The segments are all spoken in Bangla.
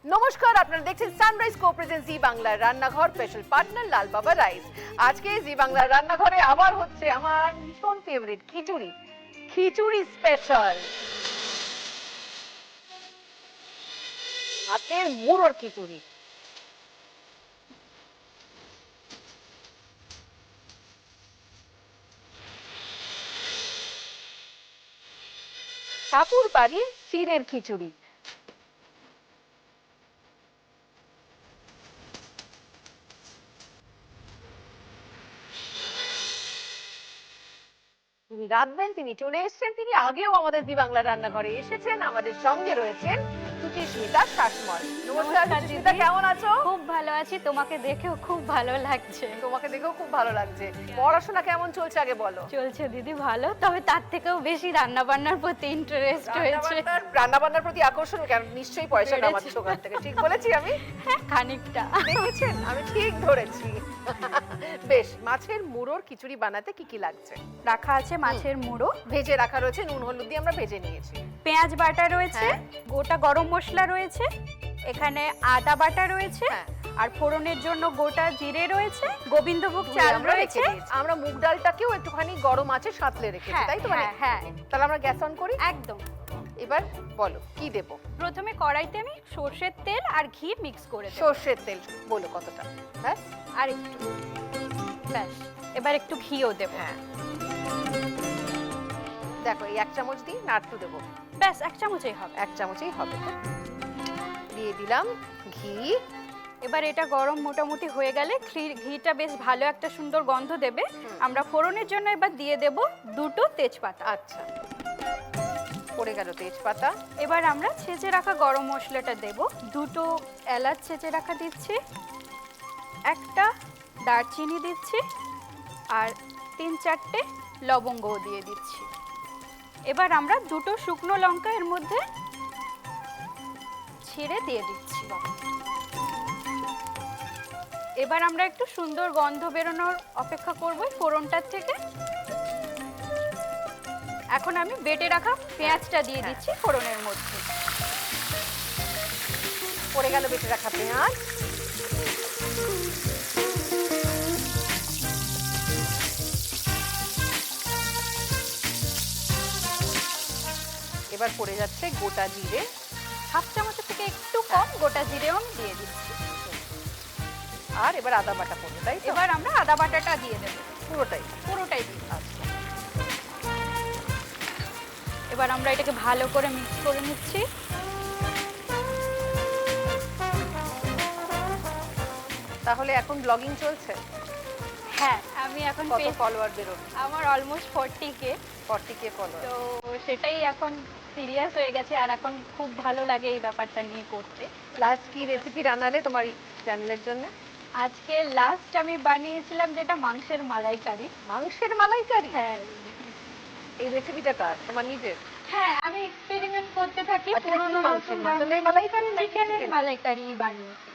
নমস্কার, আপনারা দেখছেন সানরাইজ কো-প্রেজেন্ট জি বাংলার রান্নাঘর, স্পেশাল পার্টনার লাল বাবা রাইস। আজকে জি বাংলার রান্নাঘরে আবার হচ্ছে আমার ভীষণ ফেভারিট খিচুড়ি। খিচুড়ি স্পেশাল, হাতের মুড়োর খিচুড়ি। ঠাকুর বাড়ির চিড়ের খিচুড়ি। তিনি রাঁধবেন, তিনি চলে এসেছেন, তিনি আগেও আমাদের জি বাংলা রান্নাঘরে এসেছেন। আমাদের সঙ্গে রয়েছেন সুচিস্মিতা শাসমল। নমস্কার সুচিস্মিতা, কেমন আছো? খুব ভালো আছি, তোমাকে দেখেও খুব ভালো লাগছে। তোমাকে দেখেও খুব ভালো লাগছে। পড়াশোনা কেমন চলছে আগে বলো। চলছে দিদি ভালো, তবে তার থেকেও বেশি রান্না বান্নার প্রতি ইন্টারেস্ট হয়েছে। রান্না বান্নার প্রতি আকর্ষণ কেন? নিশ্চয়ই পয়সা কামাচ্ছ ওখান থেকে, ঠিক বলেছি আমি? হ্যাঁ, খানিকটা। দেখেছেন, আমি ঠিক ধরেছি। বেশ, মাছের মুড়োর খিচুড়ি বানাতে কি কি লাগছে? রাখা আছে মাছের মুড়ো, ভেজে রাখা রয়েছে, নুন হলুদ দিয়ে আমরা ভেজে নিয়েছি। পেঁয়াজ বাটা রয়েছে, হ্যাঁ। গোটা গরম মশলা রয়েছে, এখানে আদা বাটা রয়েছে, হ্যাঁ। আর ফোড়নের জন্য গোটা জিরে রয়েছে, গোবিন্দভোগ চাল আমরা রেখে রয়েছে। দিয়েছি। আমরা মুগ ডালটাকেও একটুখানি গরম আছে সাঁতলে রেখেছি, হ্যাঁ, তাই তো? মানে হ্যাঁ, হ্যাঁ, তাহলে আমরা গ্যাস অন করি। একদম। এবার বলো কি দেবো। প্রথমে কড়াইতে আমি সর্ষের তেল আর ঘি মিক্স করে দেব। সর্ষের তেল বলো কতটা? ব্যাস, আর একটু, ব্যাস। এবার একটু ঘিও দেব। হ্যাঁ। দেখো, এই 1 চামচ দিই না একটু দেবো? ব্যাস 1 চামচই হবে। 1 চামচই হবে। দিয়ে দিলাম ঘি। এবার এটা গরম মোটামুটি হয়ে গেলে ঘিটা বেশ ভালো একটা সুন্দর গন্ধ দেবে। আমরা ফোড়নের জন্য এবার দিয়ে দেব 2টো তেজপাতা। আচ্ছা, পড়ে গেল তেজপাতা। এবার আমরা ছেঁচে রাখা গরম মশলাটা দেব। 2টো এলাচ ছেঁচে রাখা দিচ্ছি, একটা দারচিনি দিচ্ছি, আর 3-4টে লবঙ্গও দিয়ে দিচ্ছি। এবার আমরা 2টো শুকনো লঙ্কা এর মধ্যে ছিঁড়ে দিয়ে দিচ্ছি। এবার আমরা একটু সুন্দর গন্ধ বেরোনোর অপেক্ষা করব ফোড়নটার থেকে। এখন আমি বেটে রাখা পেঁয়াজটা দিয়ে দিচ্ছি ফোড়নের মধ্যে। পড়ে গেল বেটে রাখা পেঁয়াজ। এবার পড়ে যাচ্ছে গোটা জিরে। 1/2 চামচের থেকে একটু কম গোটা জিরেও আমি দিয়ে দিচ্ছি। আর এবার আদা বাটা পড়বে, তাই তো? এবার আমরা আদা বাটাটা দিয়ে দেব। পুরোটাই? পুরোটাই দিই। আচ্ছা, এবার আমরা এটাকে ভালো করে মিক্স করে নিচ্ছি। তাহলে এখন ব্লগিং চলছে? হ্যাঁ, আমি এখন কত ফলোয়ার বেরোবে? আমার অলমোস্ট 40K। 40K follower. তো সেটাই এখন সিরিয়াস হয়ে গেছে, আর এখন খুব ভালো লাগে এই ব্যাপারটা নিয়ে করতে। লাস্ট কি রেসিপি রান্নালে তোমার চ্যানেলের জন্য? আজকে লাস্ট আমি বানিয়েছিলাম যেটা মাংসের মালাইকারি। মাংসের মালাইকারি? হ্যাঁ। এই রেসিপিটা কার? তোমার নিজের? হ্যাঁ, আমি এক্সপেরিমেন্ট করতে থাকি। আচ্ছা, পুরনো মাংসের নতুন মালাইকারি? মালাইকারি চিকেনের মালাইকারি বানিয়েছি।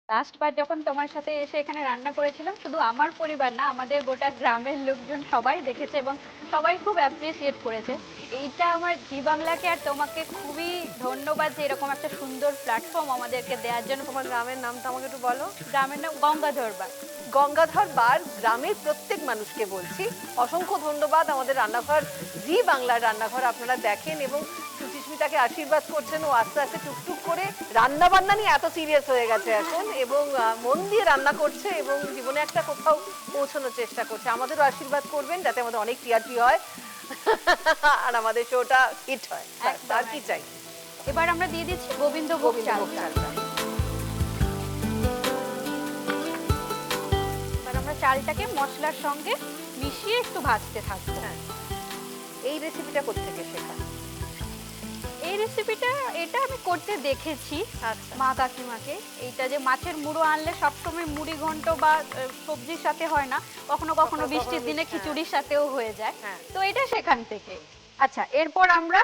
লাস্ট বার যখন তোমার সাথে এসে এখানে রান্না করেছিলাম, শুধু আমার পরিবার না, আমাদের গোটা গ্রামের লোকজন সবাই দেখেছে এবং সবাই খুব অ্যাপ্রিসিয়েট করেছে। এইটা আমার জি বাংলাকে আর তোমাকে খুবই ধন্যবাদ যে এরকম একটা সুন্দর প্ল্যাটফর্ম আমাদেরকে দেওয়ার জন্য। তোমার গ্রামের নামটা আমাকে একটু বলো। গ্রামের নাম গঙ্গাধর বাগ। গঙ্গাধর বার গ্রামের প্রত্যেক মানুষকে বলছি অসংখ্য ধন্যবাদ। আমাদের রান্নাঘর, জি বাংলার রান্নাঘর আপনারা দেখেন এবং সুচিস্মিতাকে আশীর্বাদ করছেন। ও আস্তে আস্তে টুকটুক করে রান্না বান্না নিয়ে এত সিরিয়াস হয়ে গেছে এখন, এবং মন দিয়ে রান্না করছে এবং জীবনে একটা কোথাও পৌঁছানোর চেষ্টা করছে। আমাদেরও আশীর্বাদ করবেন যাতে আমাদের অনেক টিআরপি হয় আর আমাদের শোটা হিট হয়। আর কি চাই? এবার আমরা দিয়ে দিচ্ছি গোবিন্দভোগ চালটা। এবার আমরা চালটাকে মশলার সঙ্গে মিশিয়ে একটু ভাজতে থাকবো। হ্যাঁ, এই রেসিপিটা কোত্থেকে শেখা? এই রেসিপিটা এটা আমি করতে দেখেছি মা কাকিমাকে। এইটা যে মাছের মুড়ো আনলে সবসময় মুড়ি ঘন্ট বা সবজির সাথে হয় না, কখনো কখনো বৃষ্টির দিনে খিচুড়ির সাথেও হয়ে যায়। তো এটা সেখান থেকে। আচ্ছা, এরপর আমরা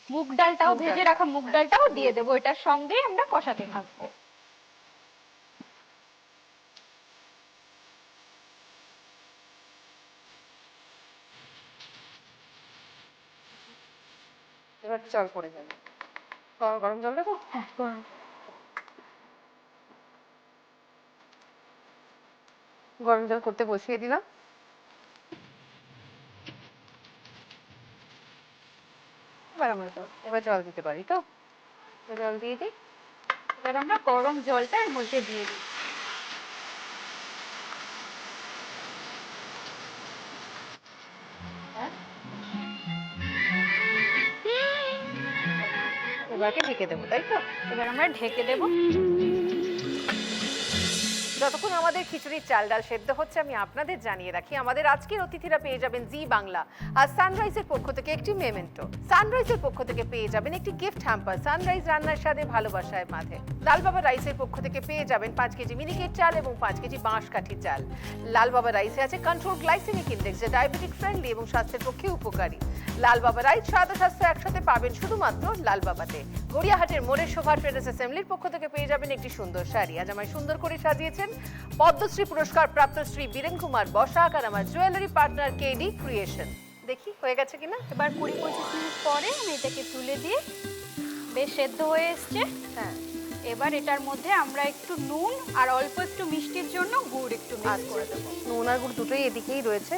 মুগ ডালটাও, ভেজে রাখা মুগ ডালটাও দিয়ে দেবো। এটার সঙ্গে আমরা কষাতে থাকবো। জল পড়ে যাবে। গরম জল দেবো? হ্যাঁ গরম। গরম জল করতে বসিয়ে দিলাম। এবার জল দিতে পারি তো? জল দিয়ে দিই। এবার আমরা গরম জলটা এর মধ্যে দিয়ে দিই। এবারকে ঢেকে দেবো, তাই তো? এবার আমরা ঢেকে দেবো। যতক্ষণ আমাদের খিচুড়ির চাল ডাল সেদ্ধ হচ্ছে আমি আপনাদের জানিয়ে রাখি আমাদের আজকের অতিথিরা পেয়ে যাবেন জি বাংলা আর সানরাইজের পক্ষ থেকে একটি মেমেন্টো। সানরাইজের পক্ষ থেকে পেয়ে যাবেন একটি গিফট হ্যাম্পার সানরাইজ রান্নার স্বাদে ভালোবাসায় মাঝে। লাল বাবা রাইসের পক্ষ থেকে পেয়ে যাবেন 5 কেজি মিনিকেট চাল এবং 5 কেজি বাঁশকাঠি চাল। লাল বাবা রাইসে আছে কন্ট্রোল গ্লাইসেমিক ইন্ডেক্স, যা ডায়াবেটিক ফ্রেন্ডলি এবং স্বাস্থ্যের পক্ষে উপকারী। লাল বাবা রাইস স্বাদ ও স্বাস্থ্য একসাথে পাবেন শুধুমাত্র লাল বাবাতে। গড়িয়াহাটের মোড়ের শোভা ট্রেডার্স অ্যাসেম্বলির পক্ষ থেকে পেয়ে যাবেন একটি সুন্দর শাড়ি। আজ আমায় সুন্দর করে সাজিয়েছেন পদ্মশ্রী পুরস্কার প্রাপ্ত শ্রী বীরেন কুমার বসাক আর আমার জুয়েলারি পার্টনার কেডি ক্রিয়েশন। দেখি হয়ে গেছে কিনা। এবার 20-25 মিনিট পরে আমি এটাকে তুলে দিয়ে বেশ সেদ্ধ হয়ে এসছে। হ্যাঁ, এবার এটার মধ্যে আমরা একটু নুন আর অল্প একটু মিষ্টির জন্য গুড় একটু মিক্স করে দেবো। নুন আর গুড় দুটোই এদিকেই রয়েছে।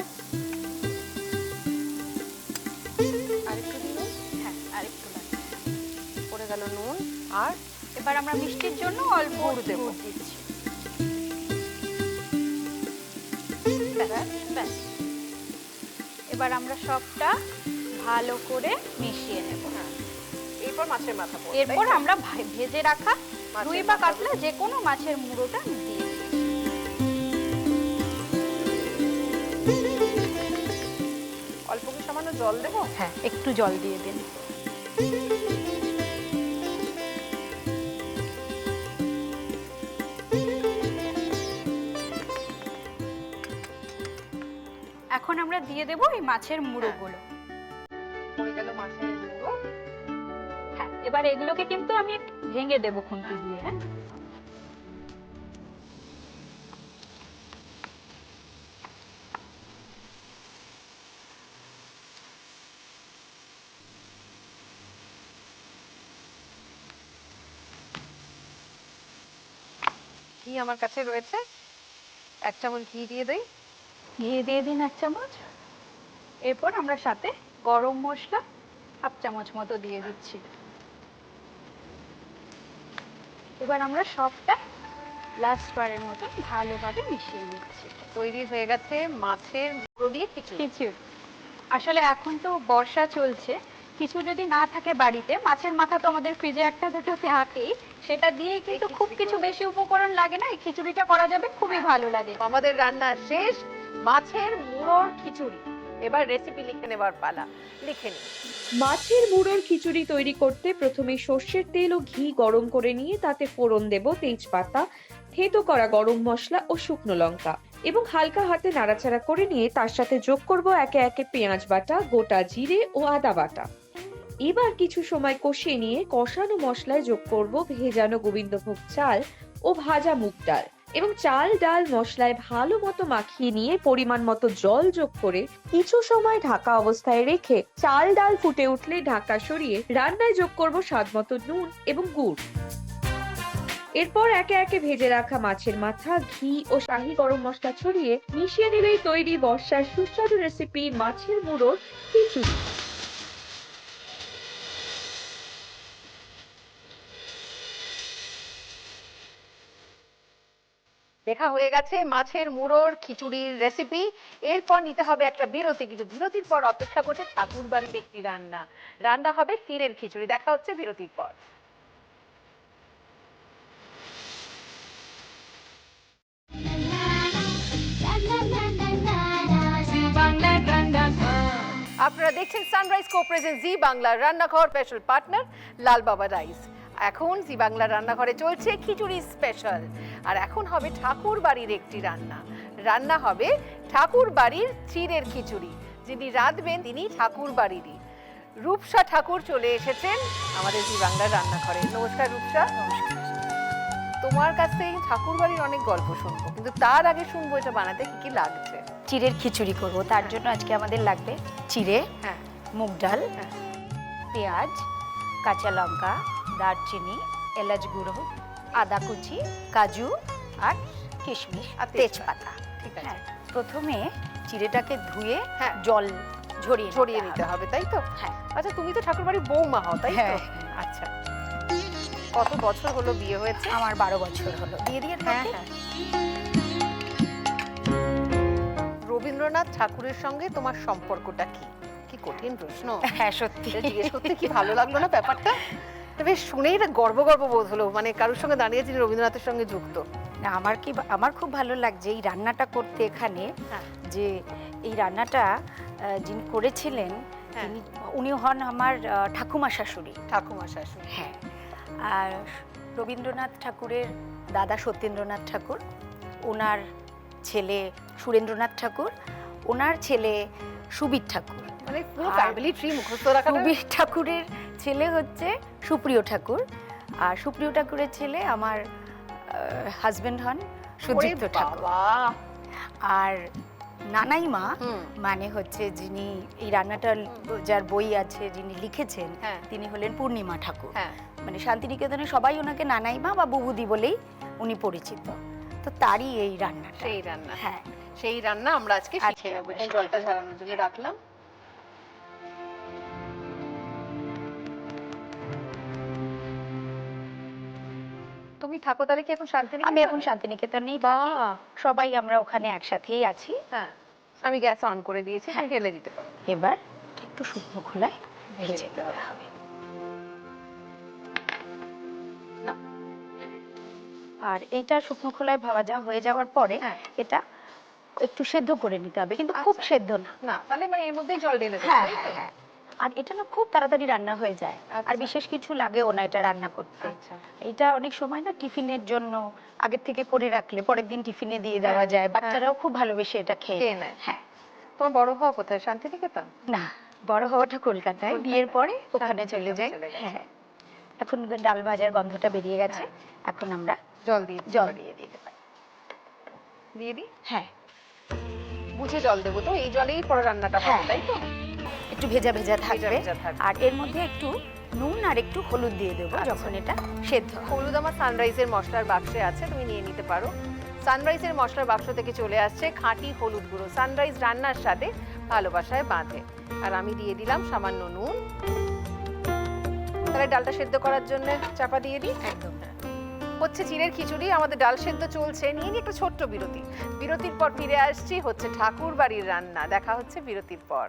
আরেকটু দিন। হ্যাঁ আর একটু লাগবে। পড়ে গেল নুন আর এবার আমরা মিষ্টির জন্য অল্প গুড় দেব। গুড় দিচ্ছি। ব্যাস। এবার আমরা সবটা ভালো করে মিশিয়ে নেব। এরপর মাছের মাথা পড়বে। এরপর আমরা ভেজে রাখা মাছের রুই বা মাথা কাতলা যে কোনো মাছের মুড়োটা দিয়ে দিই। অল্প কি সামান্য জল দেবো? হ্যাঁ একটু জল দিয়ে দিন। এখন আমরা দিয়ে দেব এই মাছের মুড়োগুলো। পড়ে গেল মাছের মুড়ো। হ্যাঁ এবার এগুলোকে কিন্তু আমি একটু ভেঙে দেবো খুন্তি দিয়ে। হ্যাঁ ঘি আমার কাছে রয়েছে, 1 চামচ ঘি দিয়ে দেই। ঘি দিয়ে দিন 1 চামচ। এরপর আমরা সাথে গরম মশলা 1/2 চামচ মতো দিয়ে দিচ্ছি। এবার আমরা সবটা লাস্ট বারের মতো ভালোভাবে মিশিয়ে নিচ্ছি। তৈরি হয়ে গেছে মাছের মুড়ো দিয়ে খিচুড়ি। খিচুড়ি। আসলে এখন তো বর্ষা চলছে, কিছু যদি না থাকে বাড়িতে, মাছের মাথা তো আমাদের ফ্রিজে একটা দুটো থাকেই, সেটা দিয়ে কিন্তু খুব কিছু বেশি উপকরণ লাগে না, এই খিচুড়িটা করা যাবে, খুবই ভালো লাগে। আমাদের রান্না শেষ, মাছের মুড়োর খিচুড়ি। এবার রেসিপি লিখে নেবার পালা, লিখে নিন। মাছের মুড়োর খিচুড়ি তৈরি করতে প্রথমে সর্ষের তেল ও ঘি গরম করে নিয়ে তাতে ফোড়ন দেব তেজপাতা, থেতো করা গরম মশলা ও শুকনো লঙ্কা এবং হালকা হাতে নাড়াচাড়া করে নিয়ে তার সাথে যোগ করব একে একে পেঁয়াজ বাটা, গোটা জিরে ও আদা বাটা। এবার কিছু সময় কষিয়ে নিয়ে কষানো মশলায় যোগ করব ভেজানো গোবিন্দভোগ চাল ও ভাজা মুগ ডাল এবং চাল ডাল মশলায় ভালো মতো মাখিয়ে নিয়ে পরিমাণ মতো জল যোগ করে কিছু সময় ঢাকা অবস্থায় রেখে চাল ডাল ফুটে উঠলে ঢাকা সরিয়ে রান্নায় যোগ করব স্বাদ মতো নুন এবং গুড়। এরপর একে একে ভেজে রাখা মাছের মাথা, ঘি ও শাহি গরম মশলা ছড়িয়ে মিশিয়ে নিলেই তৈরি বর্ষার সুস্বাদু রেসিপি মাছের মুড়োর খিচুড়ি। দেখা হয়ে গেছে মাছের মুড়োর খিচুড়ির রেসিপি। এরপর নিতে হবে একটা বিরতি, কিন্তু বিরতির পর অপেক্ষা করছে ঠাকুর বাড়ির একটি রান্না। রান্না হবে ক্ষীরের খিচুড়ি। দেখা হচ্ছে বিরতির পর। আপনারা দেখছেন সানরাইজ কো প্রেজেন্ট জি বাংলার রান্নাঘর, স্পেশাল পার্টনার লাল বাবা রাইস। এখন জি বাংলার রান্নাঘরে চলছে খিচুড়ি স্পেশাল। আর এখন হবে ঠাকুর বাড়ির একটি রান্না। রান্না হবে ঠাকুর বাড়ির ক্ষীরের খিচুড়ি। যিনি রাঁধবেন তিনি ঠাকুর বাড়িরই রূপসা ঠাকুর চলে এসেছেন আমাদের জি বাংলার রান্নাঘরে। নমস্কার রূপসা। তোমার কাছ থেকে ঠাকুর বাড়ির অনেক গল্প শুনবো, কিন্তু তার আগে শুনবো এটা বানাতে কি কি লাগছে। চিড়ের খিচুড়ি করব, তার জন্য আজকে আমাদের লাগবে চিড়ে, হ্যাঁ, মুগ ডাল, হ্যাঁ, পেঁয়াজ, কাঁচা লঙ্কা, দারচিনি, এলাচ গুঁড়ো, আদা কুচি, কাজু আর কিশমিশ আর আর তেজপাতা। ঠিক আছে। হ্যাঁ, প্রথমে চিড়েটাকে ধুয়ে হ্যাঁ। জল ঝরিয়ে ছড়িয়ে নিতে হবে, তাই তো? হ্যাঁ। আচ্ছা, তুমি তো ঠাকুরবাড়ির বৌমা হও, তাই তো? হ্যাঁ। আচ্ছা, কত বছর হলো বিয়ে হয়েছে? আমার 12 বছর হলো। দিয়ে দিয়ে হ্যাঁ, থাকে। হ্যাঁ। রবীন্দ্রনাথ ঠাকুরের সঙ্গে তোমার সম্পর্কটা কি? কি কঠিন প্রশ্ন। হ্যাঁ, সত্যি। এটা জিজ্ঞেস করতে কি ভালো লাগলো না ব্যাপারটা? তবে শুনেই এটা গর্ব গর্ব বোধ হলো, মানে কারোর সঙ্গে দাঁড়িয়ে যিনি রবীন্দ্রনাথের সঙ্গে যুক্ত। না, আমার খুব ভালো লাগছে এই রান্নাটা করতে এখানে। হ্যাঁ। যে এই রান্নাটা যিনি করেছিলেন হ্যাঁ। উনি হন আমার ঠাকুমা শাশুড়ি। ঠাকুমা শাশুড়ি। হ্যাঁ। আর রবীন্দ্রনাথ ঠাকুরের দাদা সত্যেন্দ্রনাথ ঠাকুর, ওনার ছেলে সুরেন্দ্রনাথ ঠাকুর, ওনার ছেলে সুবীর ঠাকুর। মানে পুরো আর ফ্যামিলি ট্রি মুখস্থ রাখা। সুবীর ঠাকুরের ছেলে হচ্ছে সুপ্রিয় ঠাকুর, আর সুপ্রিয় ঠাকুরের ছেলে আমার হাজবেন্ড হন সুজিত ঠাকুর। আর নানাইমা হুম। মানে হচ্ছে যিনি এই রান্নাটা যার বই আছে যিনি লিখেছেন, হ্যাঁ। তিনি হলেন পূর্ণিমা ঠাকুর। হ্যাঁ। মানে শান্তিনিকেতনে সবাই ওনাকে নানাইমা বা বুবুদি বলেই উনি পরিচিত। তো তারই এই রান্নাটা। সেই রান্না। হ্যাঁ। সেই রান্না আমরা আজকে শিখে নেবো। এই জলটা ঝরানোর জন্য রাখলাম। তুমি থাকো তাহলে কি এখন শান্তিনিকেতনে? আমি এখন শান্তিনিকেতনেই, বাহ, সবাই আমরা ওখানে একসাথেই আছি। হ্যাঁ, আমি গ্যাস অন করে দিয়েছি, তুমি ঢেলে দিতে পারো। এবার একটু শুকনো খোলায় ভেজে দিতে হবে। আর এটা শুকনো খোলায় ভাজা হয়ে যাওয়ার পরে হ্যাঁ। এটা একটু সেদ্ধ করে নিতে হবে, কিন্তু খুব আচ্ছা। সেদ্ধ না। না, তাহলে মানে এর মধ্যেই জল ঢেলে দেবো, হ্যাঁ, তাই তো? হ্যাঁ। আর এটা না খুব তাড়াতাড়ি রান্না হয়ে যায়, আচ্ছা। আর বিশেষ কিছু লাগেও না এটা রান্না করতে। আচ্ছা। এটা অনেক সময় না টিফিনের জন্য আগের থেকে করে রাখলে পরের দিন টিফিনে দিয়ে দেওয়া যায়, বাচ্চারাও খুব ভালোবেসে এটা খেয়ে নেয়। হ্যাঁ। তোমার বড় হওয়া কোথায়? শান্তিনিকেতন? না, বড় হওয়াটা কলকাতায়, বিয়ের পরে ওখানে চলে যাই। চলে গেছে। হ্যাঁ। এখন ডাল ভাজার গন্ধটা বেরিয়ে গেছে, এখন আমরা জল দিয়ে জল দিয়ে দিতে পারি। দিয়ে দিই। হ্যাঁ, বুঝে জল দেবো তো? এই জলেই পরে রান্নাটা হবে, হ্যাঁ। তাই তো? একটু ভেজা ভেজা থাকবে। ভেজা থাকবে। আর এর মধ্যে একটু নুন আর একটু হলুদ দিয়ে দেবো আচ্ছা। যখন এটা সেদ্ধ হবে। হলুদ আমার সানরাইজের মশলার বাক্সে আছে, তুমি নিয়ে নিতে পারো। সানরাইজের মশলার বাক্স থেকে চলে আসছে খাঁটি হলুদ গুঁড়ো। সানরাইজ রান্নার সাথে ভালোবাসায় বাঁধে। আর আমি দিয়ে দিলাম সামান্য নুন। তাহলে ডালটা সেদ্ধ করার জন্য চাপা দিয়ে দিই। একদম। হচ্ছে চিড়ের খিচুড়ি, আমাদের ডাল সেদ্ধ চলছে। নিয়ে নিই একটা ছোট্ট বিরতি। বিরতির পর ফিরে আসছি, হচ্ছে ঠাকুর বাড়ির রান্না। দেখা হচ্ছে বিরতির পর।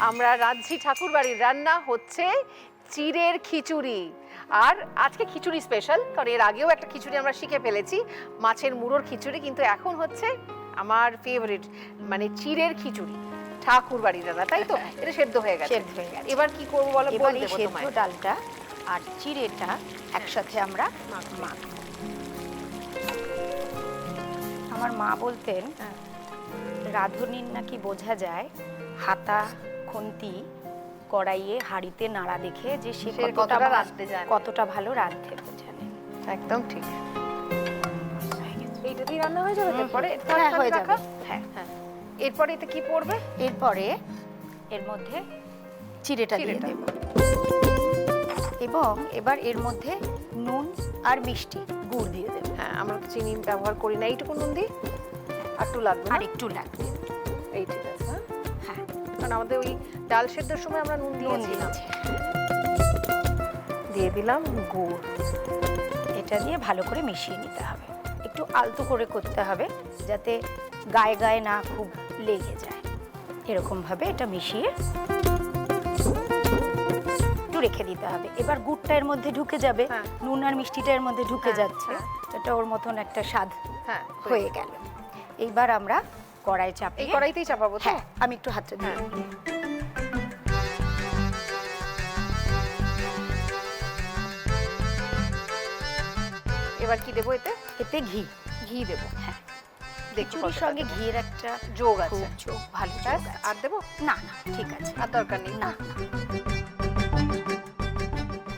আমরা রাঁধছি ঠাকুর বাড়ির রান্না, হচ্ছে চিড়ের খিচুড়ি। আর আজকে খিচুড়ি স্পেশাল, কারণ এর আগেও একটা খিচুড়ি আমরা শিখে ফেলেছি, মাছের মুড়োর খিচুড়ি। কিন্তু এখন হচ্ছে আমার ফেভারিট, মানে চিড়ের খিচুড়ি ঠাকুর বাড়ির রান্না, তাই তো? এটা সেদ্ধ হয়ে গেছে। সেদ্ধ হয়ে গেছে। এবার কি করবো বলো? এবার বল এই দেবো সেদ্ধ তোমায়। ডালটা আর চিড়েটা একসাথে আমরা মাখবো। আমার মা বলতেন রাঁধুনির নাকি বোঝা যায় হাতা খুন্তি কড়াইয়ে হাঁড়িতে নাড়া দেখে যে সে সে কতটা কতটা রাঁধতে জানে। কতটা ভালো রাঁধতে জানে। একদম ঠিক। এইটা দিয়ে রান্না হয়ে যাবে? এরপরে হ্যাঁ, হয়ে যাবে। হ্যাঁ। হ্যাঁ। এরপরে এতে কি পড়বে? এরপরে এর মধ্যে চিড়েটা দিয়ে চিড়েটা। দেব, এবং এবার এর মধ্যে নুন আর মিষ্টি গুড় দিয়ে দেব। হ্যাঁ, আমরা তো চিনি ব্যবহার করি না। এইটুকু নুন দিই, আর একটু লাগবে আর না? একটু লাগবে। এই ঠিক আছে। হ্যাঁ, হ্যাঁ, কারণ আমাদের ওই ডাল সেদ্ধর সময় আমরা নুন নুন দিয়েছিলাম। দিয়েছি। দিয়ে দিলাম গুড়। এটা দিয়ে ভালো করে মিশিয়ে নিতে হবে, একটু আলতো করে করতে হবে যাতে গায়ে গায়ে না খুব লেগে যায়। এরকম ভাবে এটা মিশিয়ে একটু রেখে দিতে হবে। এবার গুড়টা এর মধ্যে ঢুকে যাবে, হ্যাঁ। নুন আর মিষ্টিটা এর মধ্যে ঢুকে হ্যাঁ, যাচ্ছে, হ্যাঁ। এটা ওর মতন একটা স্বাদ হ্যাঁ, হয়ে গেল। এইবার আমরা কড়াই এই চাপিয়ে, কড়াইতেই চাপাবো তো? হ্যাঁ, আমি একটু হাতটা দিয়ে হ্যাঁ। দিই। এবার কি দেবো এতে? এতে ঘি ঘি দেবো। হ্যাঁ, দেখি খিচুড়ির কতটা সঙ্গে দেবো। ঘিয়ের একটা যোগ আছে। খুব যোগ, ভালো যোগ ব্যাস, আছে। আর দেবো? না না, ঠিক আছে, আর দরকার নেই না না।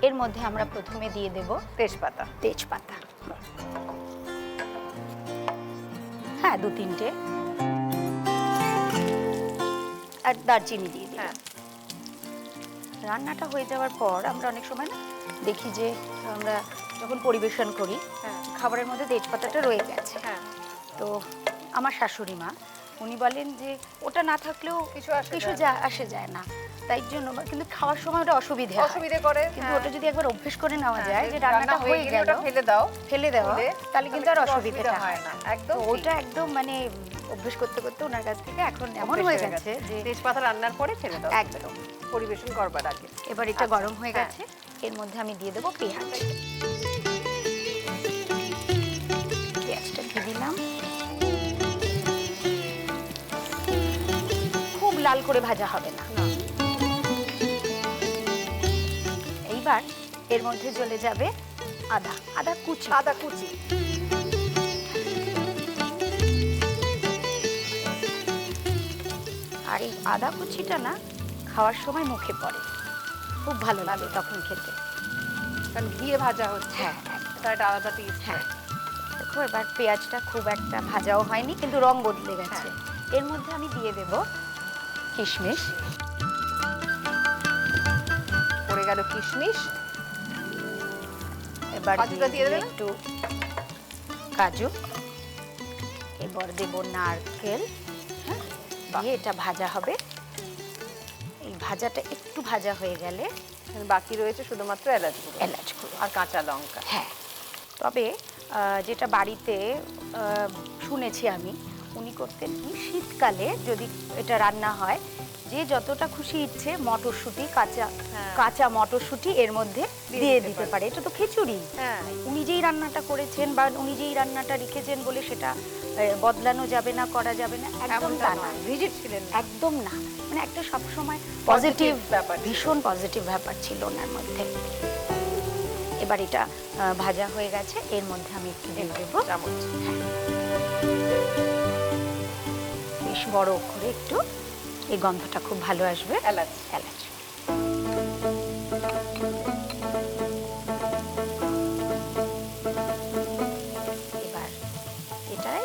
এর মধ্যে আমরা প্রথমে দিয়ে দেব তেজপাতা। তেজপাতা, হ্যাঁ 2-3টে, আর দারচিনি দিয়ে দিই। হ্যাঁ। রান্নাটা হয়ে যাওয়ার পর আমরা অনেক সময় না দেখি যে আমরা যখন পরিবেশন করি হ্যাঁ। খাবারের মধ্যে তেজপাতাটা রয়ে গেছে। হ্যাঁ। তো আমার শাশুড়ি মা উনি বলেন যে ওটা না থাকলেও কিছু আসে কিছু যায় আসে যায় না, তাই জন্য কিন্তু খাওয়ার সময় ওটা অসুবিধে হয়। অসুবিধে করে, কিন্তু হ্যাঁ। ওটা যদি একবার অভ্যেস করে নেওয়া হ্যাঁ, যায় যে রান্নাটা হয়ে গেলে গেল ওটা ফেলে দাও, ফেলে দেওয়া, ফেলে, তাহলে কিন্তু আর অসুবিধাটা হয় না। একদম তো ঠিক। ওটা একদম মানে অভ্যেস করতে করতে ওনার কাছ থেকে এখন এমন অভ্যেস হয়ে হয়ে গেছে যে তেজপাতা রান্নার পরে ফেলে দাও একদম। পরিবেশন করবার আগে। এবার এটা আচ্ছা, গরম হয়ে হ্যাঁ। গেছে, এর মধ্যে আমি দিয়ে দেবো পেঁয়াজ। পেঁয়াজটা দিয়ে দিলাম। খুব লাল করে ভাজা হবে না। না। এইবার এর মধ্যে চলে যাবে আদা কুচি। আদা কুচি। আর এই আদা কুচিটা না খাওয়ার সময় মুখে পড়ে, খুব ভালো লাগে তখন খেতে। কারণ ঘিয়ে ভাজা হচ্ছে, হ্যাঁ তার একটা আলাদা টেস্ট। হ্যাঁ। দেখো এবার পেঁয়াজটা খুব একটা ভাজাও হয়নি কিন্তু রং বদলে গেছে। এর মধ্যে আমি দিয়ে দেব কিশমিশ। পড়ে গেল কিশমিশ। এবার কাজুটা দিয়ে দেবে না? একটু কাজু। এবার দেব নারকেল। হ্যাঁ, দিয়ে এটা ভাজা হবে। এই ভাজাটা একটু ভাজা হয়ে গেলে বাকি রয়েছে শুধুমাত্র এলাচ গুঁড়ো এলাচ গুঁড়ো। আর কাঁচা লঙ্কা। হ্যাঁ, তবে যেটা বাড়িতে শুনেছি আমি, উনি করতেন কি শীতকালে যদি এটা রান্না হয়, যে যতটা খুশি ইচ্ছে মটরশুঁটি, হ্যাঁ। কাঁচা মটরশুঁটি এর মধ্যে দিয়ে দিতে পারে। এটা তো খিচুড়ি। হ্যাঁ। উনি যেই রান্নাটা করেছেন বা উনি যেই রান্নাটা রেখেছেন বলে সেটা বদলানো যাবে না, করা যাবে না, একদম তা না। রিজিড ছিলেন না। একদম না, মানে একটা সবসময় Positive পজিটিভ ব্যাপার ছিল। ভীষণ পজিটিভ ব্যাপার ছিল ওনার মধ্যে। এবার এটা ভাজা হয়ে গেছে, এর মধ্যে আমি একটু দিয়ে দেবো চামচ। বেশ বড় করে একটু, এই গন্ধটা খুব ভালো আসবে। এলাচ। এলাচ। এবার এটাই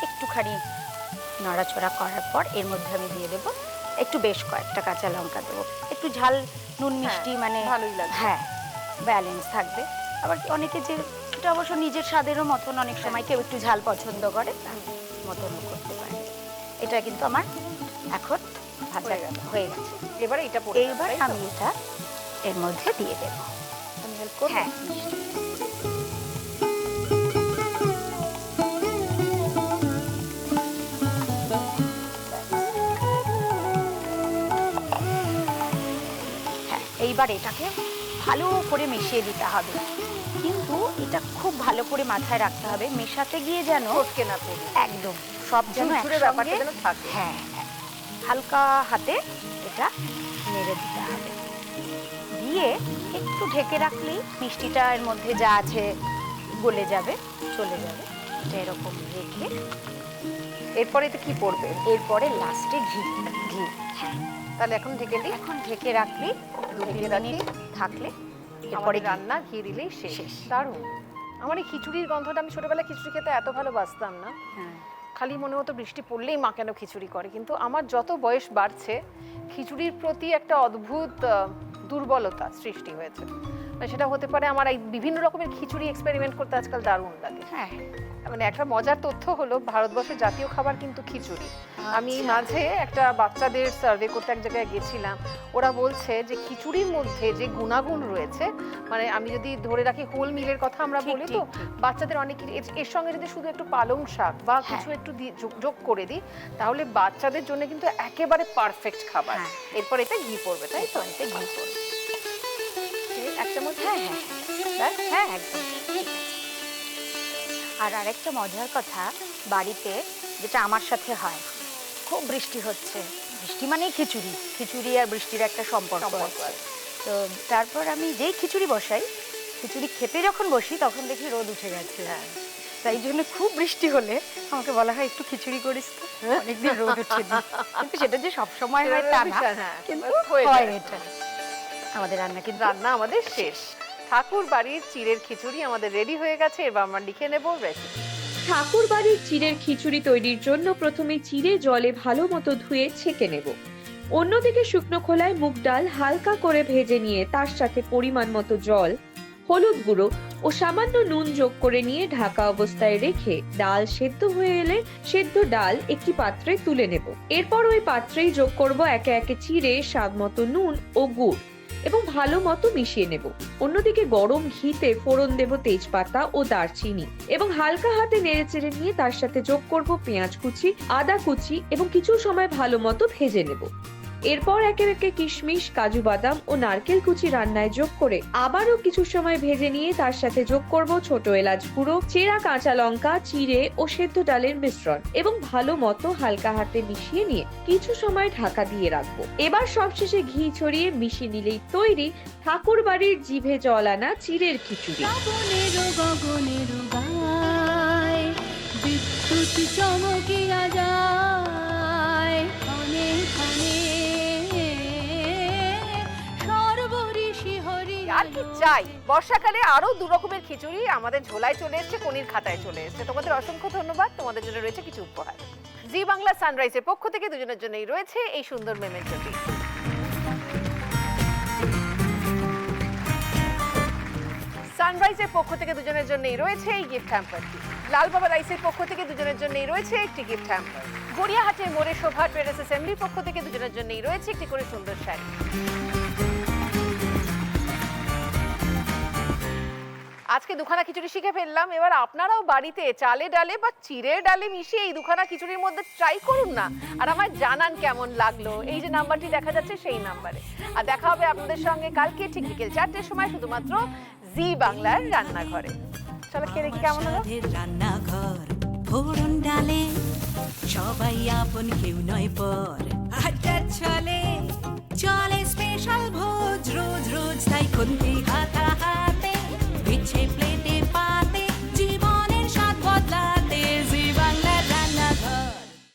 একটুখানি নড়াচড়া করার পর এর মধ্যে আমি দিয়ে দেবো একটু বেশ কয়েকটা কাঁচা লঙ্কা দেবো, একটু ঝাল নুন মিষ্টি, মানে ভালোই লাগবে। হ্যাঁ ব্যালেন্স থাকবে। আবার অনেকে যে এটা অবশ্য নিজের স্বাদেরও মতন, অনেক সময় কেউ একটু ঝাল পছন্দ করে, তার মতনও করতে পারে। এটা কিন্তু আমার এখন ভাজা হয়ে গেছে। এবার এটা পড়ে এইবার আমি এটা এর মধ্যে দিয়ে দেবো। আমি হেল্প করব। হ্যাঁ, হ্যাঁ, এইবার এটাকে ভালো করে মিশিয়ে দিতে হবে, কিন্তু এটা খুব ভালো করে মাথায় রাখতে হবে মেশাতে গিয়ে যেন ফটকে না পড়ে। একদম সব যেন ঝুরঝুরে একসঙ্গে ব্যাপারটা যেন থাকে। হ্যাঁ, হালকা হাতে এটা নেড়ে দিতে হবে। দিয়ে একটু ঢেকে রাখলেই মিষ্টিটা এর মধ্যে যা আছে গলে যাবে, চলে যাবে। এটা এরকম রেখে এরপরে এটা কি পড়বে? এরপরে লাস্টে ঘি। হ্যাঁ, তাহলে এখন ঢেকে দিই। এখন ঢেকে রাখলেই ঢেকে 2-3 রাখি। মিনিট থাকলে এরপরে এরপরে রান্না ঘি দিলেই শেষ। শেষ। দারুণ। আমার এই খিচুড়ির গন্ধটা, আমি ছোটবেলায় খিচুড়ি খেতে এত ভালোবাসতাম না। হ্যাঁ, খালি মনে হতো বৃষ্টি পড়লেই মা কেন খিচুড়ি করে, কিন্তু আমার যত বয়স বাড়ছে খিচুড়ির প্রতি একটা অদ্ভুত দুর্বলতা সৃষ্টি হয়েছে। মানে সেটা হতে পারে আমার এই বিভিন্ন রকমের খিচুড়ি এক্সপেরিমেন্ট করতে আজকাল দারুণ লাগে। হ্যাঁ, মানে একটা মজার তথ্য হলো ভারতবর্ষের জাতীয় খাবার কিন্তু খিচুড়ি। আমি আচ্ছা। মাঝে একটা বাচ্চাদের সার্ভে করতে এক জায়গায় গেছিলাম, ওরা বলছে যে খিচুড়ির মধ্যে যে গুণাগুণ রয়েছে, মানে আমি যদি ধরে রাখি হোল মিলের কথা আমরা ঠিক, বলি, ঠিক, তো ঠিক। বাচ্চাদের অনেক এর সঙ্গে যদি শুধু একটু পালং শাক বা হ্যাঁ। কিছু একটু যোগ করে দিই, তাহলে বাচ্চাদের জন্য কিন্তু একেবারে পারফেক্ট খাবার। হ্যাঁ। এরপর এটা ঘি পড়বে, তাই তো? এতে ঘি পড়বে। এক চামচ। হ্যাঁ, হ্যাঁ, ব্যাস? হ্যাঁ, একদম ঠিক আছে। আর আরেকটা মজার কথা, বাড়িতে যেটা আমার সাথে হয়, খুব বৃষ্টি হচ্ছে, বৃষ্টি মানেই খিচুড়ি, খিচুড়ি আর বৃষ্টির একটা সম্পর্ক আছে। তো তারপর আমি যেই খিচুড়ি বসাই, খিচুড়ি খেতে যখন বসি তখন দেখি রোদ উঠে গেছে। তাই জন্য খুব বৃষ্টি হলে আমাকে বলা হয় একটু খিচুড়ি করিস তো, অনেকদিন রোদ উঠেনি। কিন্তু সেটা যে সব সময় হয় তা না, হ্যাঁ, কিন্তু হয়ে হয় যায়। এটা। আমাদের রান্না কিন্তু রান্না আমাদের শেষ। ঠাকুর বাড়ির চিড়ের খিচুড়ি আমাদের রেডি হয়ে গেছে। এবার আমরা লিখে নেব রেসিপি। ঠাকুর বাড়ির চিড়ের খিচুড়ি তৈরির জন্য প্রথমে চিড়ে জলে ভালো মতো ধুয়ে ছেঁকে নেব। অন্যদিকে শুকনো খোলায় মুগ ডাল হালকা করে ভেজে নিয়ে তার সাথে পরিমাণ মতো জল, হলুদ গুঁড়ো ও সামান্য নুন যোগ করে নিয়ে ঢাকা অবস্থায় রেখে ডাল সেদ্ধ হয়ে এলে সেদ্ধ ডাল একটি পাত্রে তুলে নেব। এরপর ওই পাত্রেই যোগ করব একে একে চিড়ে, স্বাদ মতো নুন ও গুড় এবং ভালো মতো মিশিয়ে নেব। অন্যদিকে গরম ঘিতে ফোড়ন দেব তেজপাতা ও দারচিনি এবং হালকা হাতে নেড়েচেড়ে নিয়ে তার সাথে যোগ করব পেঁয়াজ কুচি, আদা কুচি এবং কিছু সময় ভালো মতো ভেজে নেব। এরপর একে একে কিশমিশ, কাজু বাদাম ও নারকেল কুচি রান্নায় যোগ করে আবারও কিছু সময় ভেজে নিয়ে তার সাথে যোগ করব ছোট এলাচ গুঁড়ো, চেরা কাঁচা লঙ্কা, চিড়ে ও সেদ্ধ ডালের মিশ্রণ এবং ভালো মতো হালকা হাতে মিশিয়ে নিয়ে কিছু সময় ঢাকা দিয়ে রাখবো। এবার সবশেষে ঘি ছড়িয়ে মিশিয়ে নিলেই তৈরি ঠাকুর বাড়ির জিভে জল আনা চিড়ের খিচুড়ি। চমকিয়া যায় ক্ষণে ক্ষণে সর্বঋষি হরি। আর কি চাই, বর্ষাকালে আরো দু রকমের খিচুড়ি আমাদের ঝোলায় চলে এসেছে, কনির খাতায় চলে এসেছে। তোমাদের অসংখ্য ধন্যবাদ। তোমাদের জন্য রয়েছে কিছু উপহার। জি বাংলা সানরাইজের পক্ষ থেকে দুজনের জন্যই রয়েছে এই সুন্দর মেমেন্টোটি। সানরাইজের পক্ষ থেকে দুজনের জন্যই রয়েছে এই গিফট হ্যাম্পারটি। লাল বাবা রাইসের পক্ষ থেকে দুজনের জন্যই রয়েছে একটি গিফট হ্যাম্পার। গড়িয়াহাটের মোড়ে শোভা ট্রেডার্স অ্যাসেম্বলির পক্ষ থেকে দুজনের জন্যই রয়েছে একটি করে সুন্দর শাড়ি। আজকে দুখানা খিচুড়ি শিখে ফেললাম। এবার আপনারাও বাড়িতে চালে ডালে বা চিড়ের ডালে মিশিয়ে এই দুখানা খিচুড়ির মধ্যে ট্রাই করুন না, আর আমায় জানান কেমন লাগলো। এই যে নাম্বারটি দেখা যাচ্ছে সেই নাম্বারে। আর দেখা হবে আপনাদের সঙ্গে কালকে ঠিক বিকেল 4টের সময়, শুধুমাত্র জি বাংলার রান্নাঘরে। চলো খেয়ে দেখি কেমন হলো। রান্নাঘর ফোড়ন ডালে সবাই আপন, কেউ নয় পর।